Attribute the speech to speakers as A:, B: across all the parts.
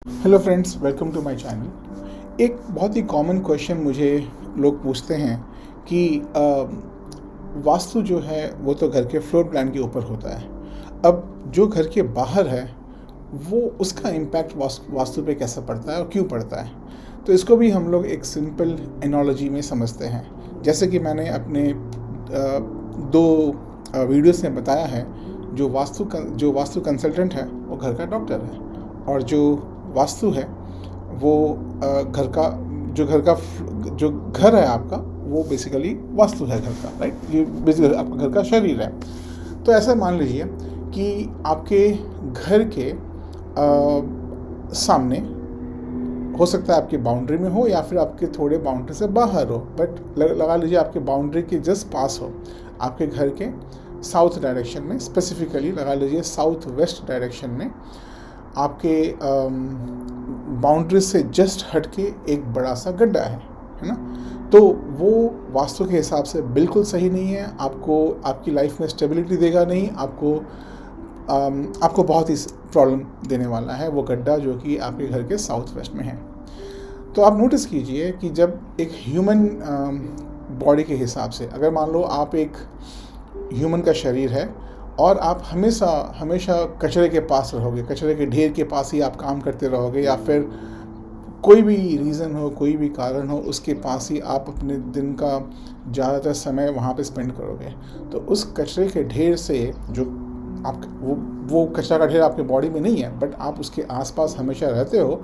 A: Hello friends, welcome to my channel. एक बहुत ही common question मुझे लोग पूछते हैं कि वास्तु जो है वो तो घर के फ्लोर प्लान के ऊपर होता है। अब जो घर के बाहर है वो उसका इम्पैक्ट वास्तु पे कैसा पड़ता है और क्यों पड़ता है। तो इसको भी हम लोग एक सिंपल एनालॉजी में समझते हैं। जैसे कि मैंने अपने दो वीडियोस में बताया है, जो वास्तु कंसल्टेंट है वो घर का डॉक्टर है, और जो वास्तु है वो घर का जो घर है आपका, वो बेसिकली वास्तु है घर का, राइट। ये बेसिकली आपका घर का शरीर है। तो ऐसा मान लीजिए कि आपके घर के सामने हो सकता है आपकी बाउंड्री में हो या फिर आपके थोड़े बाउंड्री से बाहर हो, बट लगा लीजिए आपके बाउंड्री के जस्ट पास हो, आपके घर के साउथ डायरेक्शन में, स्पेसिफिकली लगा लीजिए साउथ वेस्ट डायरेक्शन में, आपके बाउंड्री से जस्ट हट के एक बड़ा सा गड्ढा है ना। तो वो वास्तु के हिसाब से बिल्कुल सही नहीं है। आपको आपकी लाइफ में स्टेबिलिटी देगा नहीं, आपको बहुत ही प्रॉब्लम देने वाला है वो गड्ढा, जो कि आपके घर के साउथ वेस्ट में है। तो आप नोटिस कीजिए कि जब एक ह्यूमन बॉडी के हिसाब से, अगर मान लो आप एक ह्यूमन का शरीर है और आप हमेशा कचरे के पास रहोगे, कचरे के ढेर के पास ही आप काम करते रहोगे, या फिर कोई भी रीज़न हो, कोई भी कारण हो, उसके पास ही आप अपने दिन का ज़्यादातर समय वहाँ पे स्पेंड करोगे, तो उस कचरे के ढेर से जो आप वो कचरा का ढेर आपके बॉडी में नहीं है, बट आप उसके आसपास हमेशा रहते हो,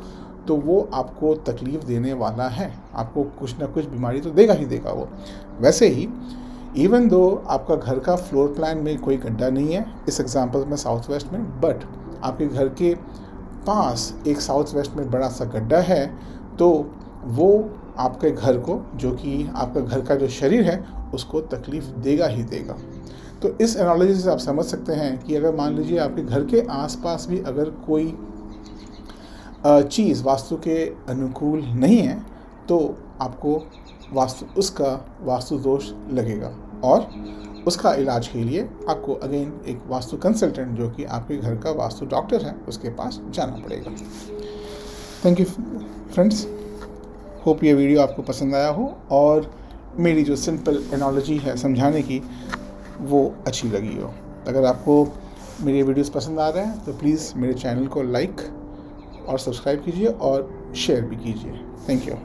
A: तो वो आपको तकलीफ़ देने वाला है। आपको कुछ ना कुछ बीमारी तो देगा ही देगा वो। वैसे ही इवन दो आपका घर का फ्लोर प्लान में कोई गड्ढा नहीं है, इस एग्जांपल में साउथ वेस्ट में, बट आपके घर के पास एक साउथ वेस्ट में बड़ा सा गड्ढा है, तो वो आपके घर को, जो कि आपका घर का जो शरीर है, उसको तकलीफ़ देगा ही देगा। तो इस एनालॉजी से आप समझ सकते हैं कि अगर मान लीजिए आपके घर के आसपास भी अगर कोई चीज़ वास्तु के अनुकूल नहीं है, तो आपको उसका वास्तु दोष लगेगा, और उसका इलाज के लिए आपको अगेन एक वास्तु कंसल्टेंट, जो कि आपके घर का वास्तु डॉक्टर है, उसके पास जाना पड़ेगा। थैंक यू फ्रेंड्स, होप ये वीडियो आपको पसंद आया हो और मेरी जो सिंपल एनालॉजी है समझाने की, वो अच्छी लगी हो। अगर आपको मेरे वीडियोस पसंद आ रहे हैं तो प्लीज़ मेरे चैनल को लाइक और सब्सक्राइब कीजिए और शेयर भी कीजिए। Thank you.